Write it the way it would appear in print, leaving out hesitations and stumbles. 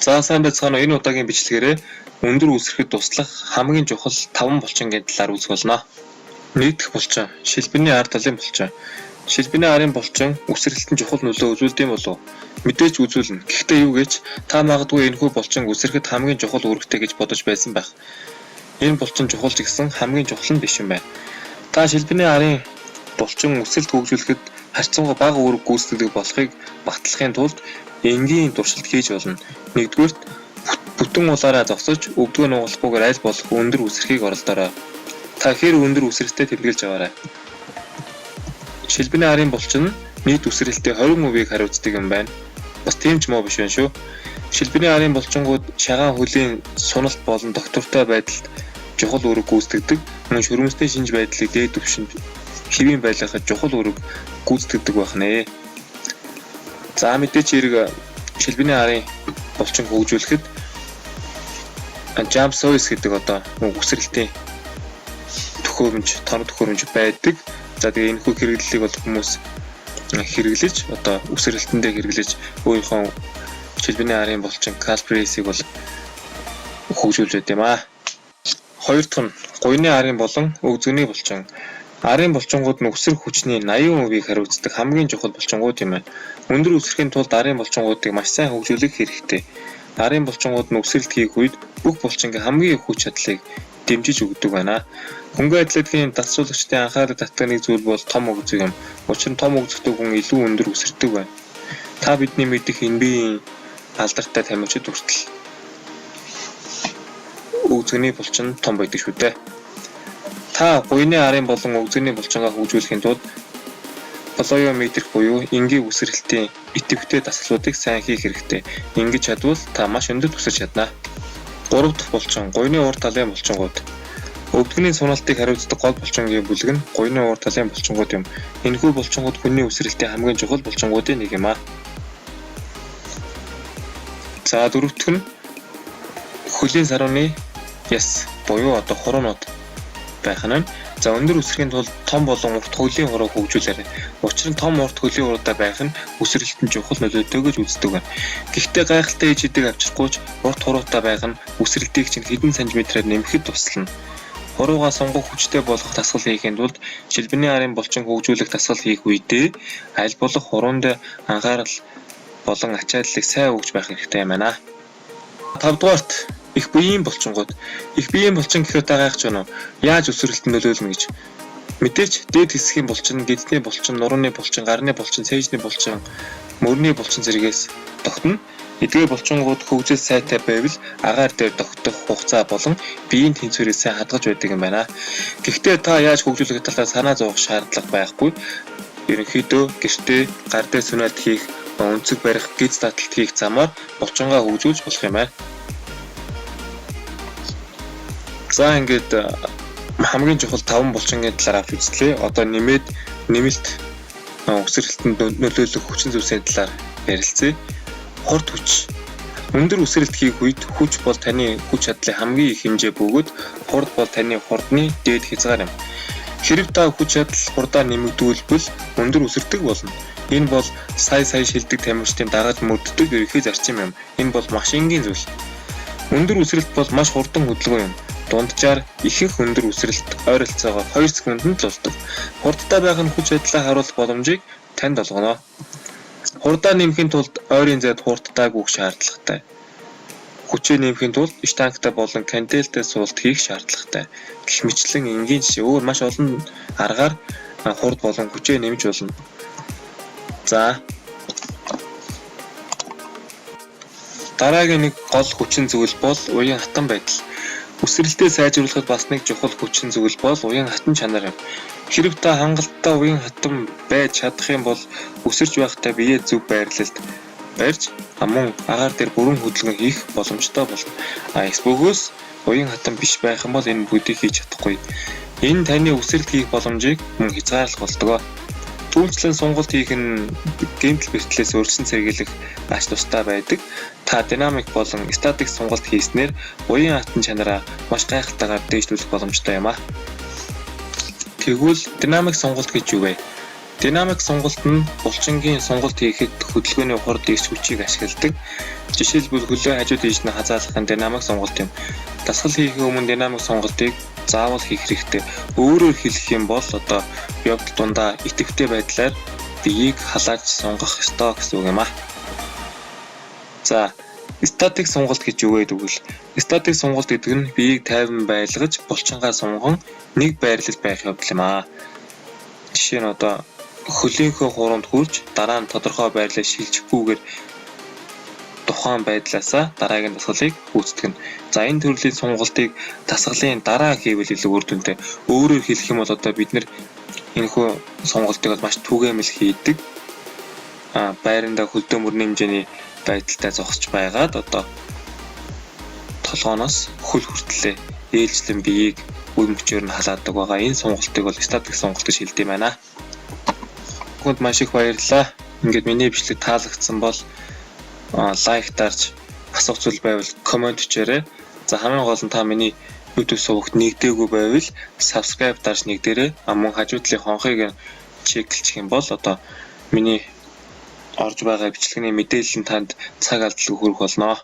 За сайн байцгаана уу. Энэ удаагийн бичлэгээрээ өндөр үсрэхэд туслах хамгийн чухал 5 булчингийн талаар үзэх болно. Нэгдүгээр булчин, шилбэний ар талын булчин. Шилбэний арын булчин үсрэлтэнд чухал нөлөө үзүүлдэг юм болов уу? Мэдээж үзүүлнэ. Гэхдээ юу гэж та магадгүй энэхүү булчин үсрэхэд хамгийн чухал үүрэгтэй гэж бодож байсан байх. Энэ булчин чухал ч гэсэн хамгийн чухал нь биш юм байна. Та шилбэний арын булчин үсрэлт хөгжүүлэхэд харьцангуй бага үүрэг гүйцэтгэдэг болохыг батлахын тулд энгийн туршилт хийж болно. Нэгдүгээрт бүтэн улаараа зогсож өвдгөө нугалахгүйгээр аль болох өндөр үсрэхийг оролдоорой. Та хэр өндөр үсрэлтэд тэмдэглэж аваарай. Шилбэний арын булчин нийт үсрэлтээ 20% хариуцдаг юм байна. Бас тийм ч муу биш байна шүү. Шилбэний арын булчингууд шагаан хөлийн суналт болон доктортой байдалд чухал үүрэг гүйцэтгэдэг. Мөн шүрмэсний шинж байдлыг дээд түвшинд хэвийн байлгахад чухал үүрэг гүйцэтгэдэг байх нэ. За мэдээч хэрэг шилбэний арын булчин хөгжүүлэхэд jump source гэдэг одоо үсрэлтийн төхөөрөмж, тоног төхөөрөмж байдаг. За тэгээ энэхүү хэрэглэлийг бол хүмүүс хэрэглэж одоо үсрэлтэндээ хэрэглэж өөрийнхөө шилбэний арын булчин calprase-ийг бол хөгжүүлж байд юм аа. Хоёр дахь нь гуйны арын болон өвзгөний булчин. Арын булчингууд нь үсрэх хүчний 80% хариуцдаг хамгийн чухал булчингууд юм байна. Өндөр үсрэхийн тулд арын булчингуудыг маш сайн хөгжүүлэх хэрэгтэй. Арын булчингууд нь үсрэлт хийх үед бүх булчингийн хамгийн их хүч чадлыг дэмжиж өгдөг байна. Хөнгөн атлетикийн дасгалжуулагчдын анхаарал татдаг нэг зүйл бол том өгзөг юм. Учир нь том өгзөгтэй хүн илүү өндөр үсэрдэг байна. Та бидний мэдих энбийн алдартай тамирчид хүртэл өгзөгний булчин том байдаг шүү дээ. Та гуйны арын болон өвзгөний булчингаа хөгжүүлэхийн тулд плоиометрик буюу энгийн үсрэлтийн идэвхтэй дасгалуудыг сайн хийх хэрэгтэй. Ингэж чадвал та маш өндөр үсэрч чадна. Гурав дахь булчин гуйны урд талын булчингууд. Өвдгөний суналтыг хариуцдаг гол булчингийн бүлэг нь гуйны урд талын булчингууд юм. Энэхүү булчингууд хүний үсрэлтийн хамгийн чухал булчингуудын нэг юм аа. За дөрөв дэх нь хөлийн сарууны яс буюу одоо хуруунууд байх нь. За өндөр үсрэхийн тулд том болон урт хөлийн хурууг хөгжүүлээрэй. Учир нь том урт хөлийн хуруутай байх нь үсрэлтэнд чухал нөлөөтэй гэж үздэг байна. Гэхдээ гайхалтай иж хэдэг авчрахгүйч урт хуруутай байх нь үсрэлтийг чинь хэдэн сантиметрээр нэмэхэд туслана. Хуруугаа сонгох хүчтэй болох дасгал хийхийн тулд шилбэний арын булчин хөгжүүлэх дасгал хийх үедээ аль болох хуруунд анхаарал болон ачааллыг сайн өгж байх хэрэгтэй юм байна. 5 дугаарт их биеийн булчингууд. Их биеийн булчин гэхээр та гайхаж байна уу? Яаж үсрэлтэнд нөлөөлнө гэж. Мэдээч дээд хэсгийн булчин, гидсний булчин, нурууны булчин, гарны булчин, цээжний булчин, мөрний булчин зэрэгээс тогтно. Эдгээр булчингууд хөгжил сайтай байвал агаар дээр тогтох хугацаа болон биеийн тэнцвэрийг сайн хадгаж байдаг юм байна. Гэхдээ та яаж хөгжүүлэх талаар санаа зовох шаардлага байхгүй. Ерөнхийдөө гэртээ гар дээр сүнэлт хийх, өнцөг барих, гиз таталт хийх замаар булчингаа хөгжүүлж болох юм байна. За ингээд хамгийн чухал 5 булчингийн талаар авч үзлээ. Одоо нэмэлт үсрэлтэнд нөлөөлөх хүчин зүйлсийн талаар ярилцъя. Хурд хүч. Өндөр үсрэлт хийх үед хүч бол таны хүч чадлын хамгийн их хэмжээ бөгөөд хурд бол таны хурдны дээд хязгаар юм. Хэрэв та хүч чадал хурдаа нэмэгдүүлбэл өндөр үсэрдэг болно. Энэ бол сая шилдэг тамирчдын дагаж мөрддөг ерөнхий зарчим юм. Энэ бол маш энгийн зүйл. Өндөр үсрэлт бол маш хурдан хөдөлгөөн юм. Дунджаар ихэнх өндөр үсрэлт ойролцоогоор 2 секундэд л болдог. Хурдтай байх нь хүч чадлаа харуулах боломжийг танд олгоно. Хурдаа нэмэхийн тулд ойрын зайд хурдтайг өгөх шаардлагатай. Хүчээ нэмэхийн тулд штангтай болон кантелтэй суулт хийх шаардлагатай. Гэх мэтлэн энгийн жишээ өөр маш олон аргаар хурд болон хүчээ нэмж болно. За дараагийн нэг гол хүчин зүйл бол уян хатан байдал. Үсрэлтээ сайжруулахад бас нэг чухал хүчин зүйл бол уян хатан чанар юм. Хэрэв та хангалттай уян хатан байж чадах юм бол үсэрч байхдаа биеэ зөв байрлалд барьж мөн агаар дээр бүрэн хөдөлгөөн хийх боломжтой болно. Эсвэл уян хатан биш байх юм бол энэ бүдийг хийж чадахгүй. Энэ таны үсрэлт хийх боломжийг мөн хязгаарлах болдог. Түүнчлэн сонголт хийх нь гэмтэл бэртлээс өрсөн сэргийлэх ач тустай байдаг. Та динамик болон статик сонголт хийснээр уян хатан чанараа маш гайхалтайгаар дээшлүүлэх боломжтой юм аа. Тэгвэл динамик сонголт гэж юу вэ? Динамик сонголт нь булчингийн сонголт хийхэд хөдөлгөөний хурд дэс хүчийг ашигладаг. Жишээлбэл хөлөө хажууд ийш нь хазаалах нь динамик сонголт юм. Дасгал хийхээ өмнө динамик сонголтыг заавал хийх хэрэгтэй. Өөрөөр хэлэх юм бол одоо явдал дундаа идэвхтэй байдлаар биеийг халааж сунгах ёстой гэсэн үг юм аа. За, статик сонголт гэж юу вэ гэвэл статик сонголт гэдэг нь биеийг тайван байлгаж булчингаа сунган нэг байрлалд байх явдал юм аа. Жишээ нь одоо хөлийнхөө хуруунд хүрч дараа нь тодорхой байрлалд шилжихгүйгээр тухайн байдлаасаа дараагийн дасгалыг гүйцэтгэнэ. За энэ төрлийн сонголтыг дасгалын дараа хийвэл илүү үр дүнтэй. Өөрөөр хэлэх юм бол одоо бид нэр энэхүү сонголтыг маш түгээмэл хийдэг. Байранда хөлдөө мөрний хэмжээний байдалтай зогсож байгаад одоо толгооноос хөл хүртлээ ээлжлэн биеийг үе мөчөөр нь халаадаг байгаа. Энэ сонголтыг бол статик сонголт гэж хэлдэг юм байна. Хүнд маш их баярлалаа. Ингээд миний бичлэг таалагдсан бол лайк дарж асуух зүйл байвал комент хийгээрэй. За хамгийн гол нь та миний YouTube сувагт нэгдээгүй байвал subscribe дарж нэгдээрэй. Мөн хажуу талын хонхыг чеклчих юм бол одоо миний орж байгаа бичлэгийн мэдээлэл нь танд цаг алдалгүй хүрэх болно.